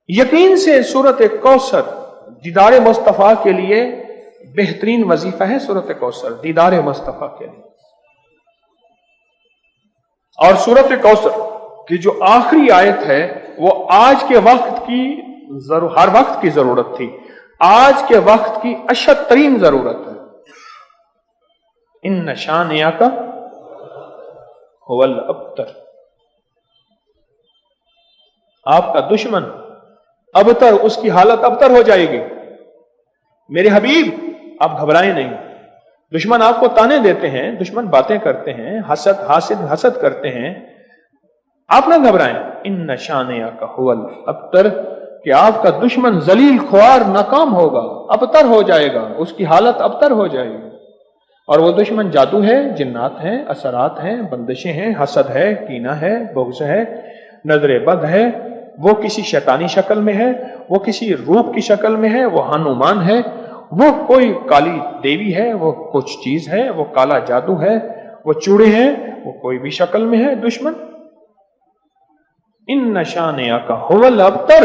یقین سے سورت کوثر دیدار مصطفیٰ کے لیے بہترین وظیفہ ہے. سورت کوثر دیدار مصطفیٰ کے لیے. اور سورت کوثر کی جو آخری آیت ہے وہ آج کے وقت کی ہر وقت کی ضرورت تھی، آج کے وقت کی اشد ترین ضرورت ہے. ان شانئک هو الابتر. آپ کا دشمن ابتر، اس کی حالت ابتر ہو جائے گی. میرے حبیب آپ گھبرائیں نہیں. دشمن آپ کو تانے دیتے ہیں، دشمن باتیں کرتے ہیں، حسد کرتے ہیں، آپ نہ گھبرائیں. ان شانئک هو الابتر، کہ آپ کا دشمن ذلیل خوار ناکام ہوگا، ابتر ہو جائے گا، اس کی حالت ابتر ہو جائے گی. اور وہ دشمن جادو ہے، جنات ہیں، اثرات ہیں، بندشیں ہیں، حسد ہے، کینہ ہے، بغض ہے، نظر بد ہے، وہ کسی شیطانی شکل میں ہے، وہ کسی روپ کی شکل میں ہے، وہ ہنومان ہے، وہ کوئی کالی دیوی ہے، وہ کچھ چیز ہے، وہ کالا جادو ہے، وہ چوڑے ہیں، وہ کوئی بھی شکل میں ہے دشمن. ان شانئک هو الابتر.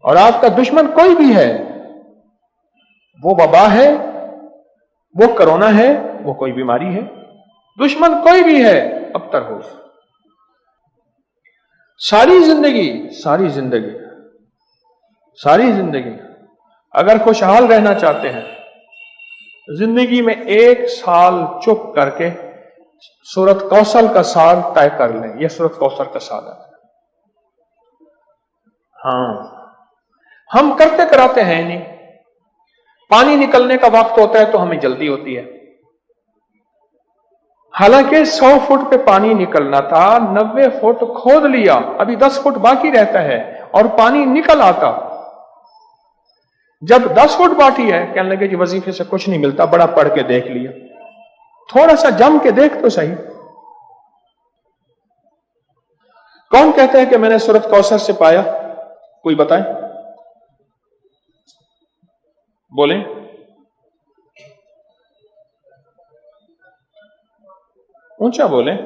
اور آپ کا دشمن کوئی بھی ہے، وہ وبا ہے، وہ کرونا ہے، وہ کوئی بیماری ہے، دشمن کوئی بھی ہے ابتر ہو. ساری زندگی اگر خوشحال رہنا چاہتے ہیں، زندگی میں 1 سال چپ کر کے سورت کوثر کا سال طے کر لیں. یہ سورت کوثر کا سال ہے. ہاں، ہم کرتے کراتے ہیں نہیں. پانی نکلنے کا وقت ہوتا ہے تو ہمیں جلدی ہوتی ہے، حالانکہ 100 فٹ پہ پانی نکلنا تھا، 90 فٹ کھود لیا، ابھی 10 فٹ باقی رہتا ہے اور پانی نکل آتا. جب 10 فٹ باقی ہے، کہنے لگے جی وظیفے سے کچھ نہیں ملتا، بڑا پڑھ کے دیکھ لیا. تھوڑا سا جم کے دیکھ تو صحیح. کون کہتا ہے کہ میں نے سورت کوثر سے پایا؟ کوئی بتائے، بولیں. اونچا بولیں.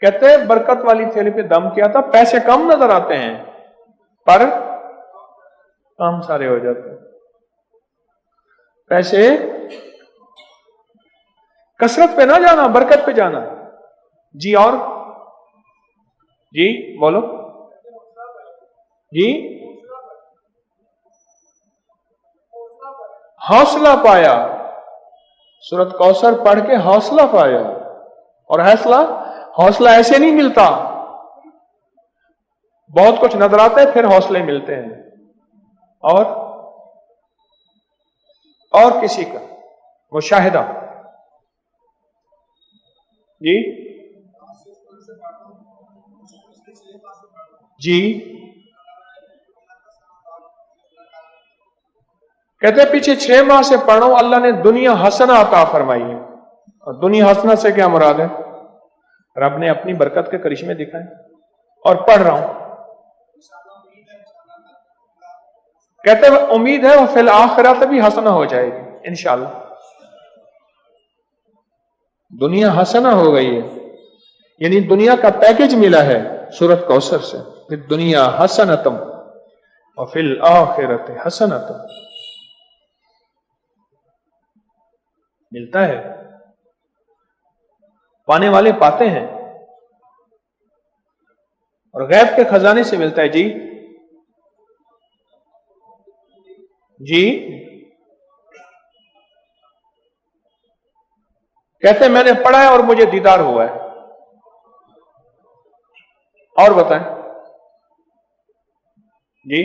کہتے ہیں برکت والی تھیلی پہ دم کیا تھا، پیسے کم نظر آتے ہیں پر کام سارے ہو جاتے ہیں. پیسے کثرت پہ نہ جانا، برکت پہ جانا. جی اور جی بولو جی. حوصلہ پایا، سورت کوثر پڑھ کے حوصلہ پایا. اور حوصلہ ایسے نہیں ملتا، بہت کچھ نظر آتا ہے پھر حوصلے ملتے ہیں. اور کسی کا مشاہدہ. جی جی کہتے ہیں پیچھے 6 ماہ سے پڑھ رہا ہوں، اللہ نے دنیا حسنہ عطا فرمائی ہے. اور دنیا حسنہ سے کیا مراد ہے؟ رب نے اپنی برکت کے کرشمے دکھائے. اور پڑھ رہا ہوں، کہتے ہیں امید ہے وہ فی الآخرۃ بھی حسنہ ہو جائے گی انشاءاللہ. دنیا حسنہ ہو گئی ہے، یعنی دنیا کا پیکج ملا ہے سورت کوثر سے. پھر دنیا حسنتم وفی الآخرۃ حسنتم ملتا ہے. پانے والے پاتے ہیں، اور غیب کے خزانے سے ملتا ہے. جی کہتے ہیں میں نے پڑھا ہے اور مجھے دیدار ہوا ہے. اور بتائیں جی.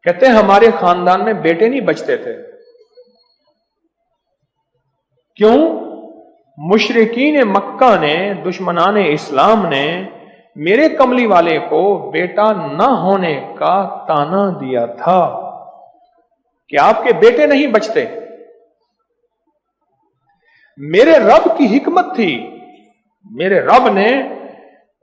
کہتے ہیں ہمارے خاندان میں بیٹے نہیں بچتے تھے. کیوں؟ مشرکین مکہ نے، دشمنان اسلام نے میرے کملی والے کو بیٹا نہ ہونے کا تانا دیا تھا کہ آپ کے بیٹے نہیں بچتے. میرے رب کی حکمت تھی، میرے رب نے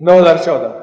2014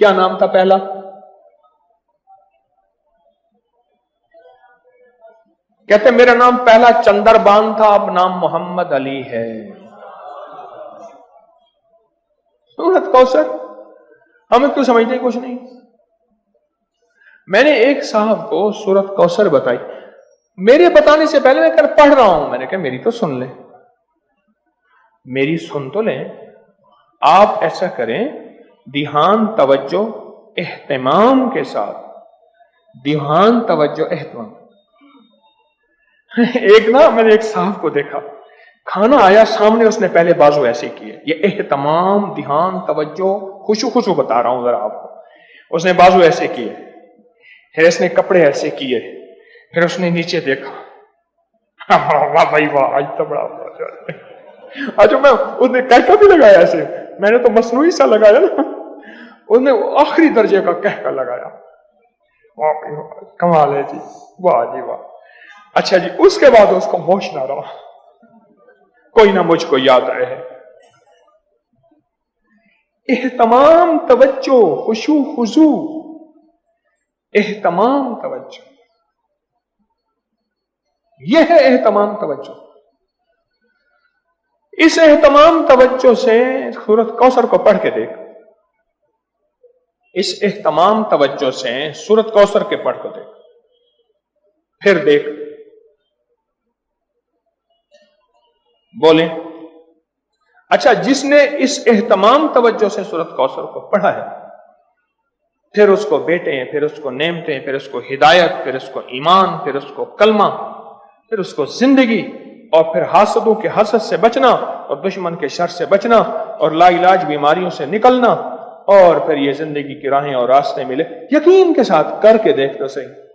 کیا نام تھا پہلا؟ کہتے میرا نام پہلا چندربان تھا، اب نام محمد علی ہے۔ سورۃ کوثر ہمیں کیوں سمجھتے کچھ نہیں؟ میں نے ایک صاحب کو سورۃ کوثر بتائی، میرے بتانے سے پہلے میں کل پڑھ رہا ہوں، میں نے کہا میری تو سن لیں، میری سن تو لیں۔ آپ ایسا کریں، دھیان، توجہ، اہتمام کے ساتھ، دھیان، توجہ، اہتمام۔ ایک نا میں نے ایک صاحب کو دیکھا، کھانا آیا سامنے، اس نے پہلے بازو ایسے کیے، یہ اہتمام، دھیان، توجہ، خشوع بتا رہا ہوں ذرا آپ کو۔ اس نے بازو ایسے کیے، پھر اس نے کپڑے ایسے کیے، پھر اس نے نیچے دیکھا، واہ بھائی واہ، آج تو بڑا اچھا، میں اس نے کہہ بھی لگایا ایسے، میں نے تو مصنوعی سا لگایا نا، اس نے آخری درجے کا کہہ کر لگایا، کمال ہے جی، واہ جی واہ۔ اچھا جی، اس کے بعد اس کو ہوش نہ رہا، کوئی نہ مجھ کو یاد رہے۔ اہتمام، توجہ، خشوع خضوع، اہتمام، توجہ، یہ ہے اہتمام توجہ۔ اس اہتمام توجہ سے سورۃ کوثر کو پڑھ کے دیکھ، اس اہتمام توجہ سے سورۃ کوثر کے پڑھ کو دیکھ، پھر دیکھ، بولیں۔ اچھا، جس نے اس اہتمام توجہ سے سورۃ کوثر کو پڑھا ہے، پھر اس کو بیٹے، پھر اس کو نعمتیں، پھر اس کو ہدایت، پھر اس کو ایمان، پھر اس کو کلمہ، پھر اس کو زندگی، اور پھر حاسدوں کے حسد سے بچنا، اور دشمن کے شر سے بچنا، اور لا علاج بیماریوں سے نکلنا، اور پھر یہ زندگی کی راہیں اور راستے ملے۔ یقین کے ساتھ کر کے دیکھ تو صحیح۔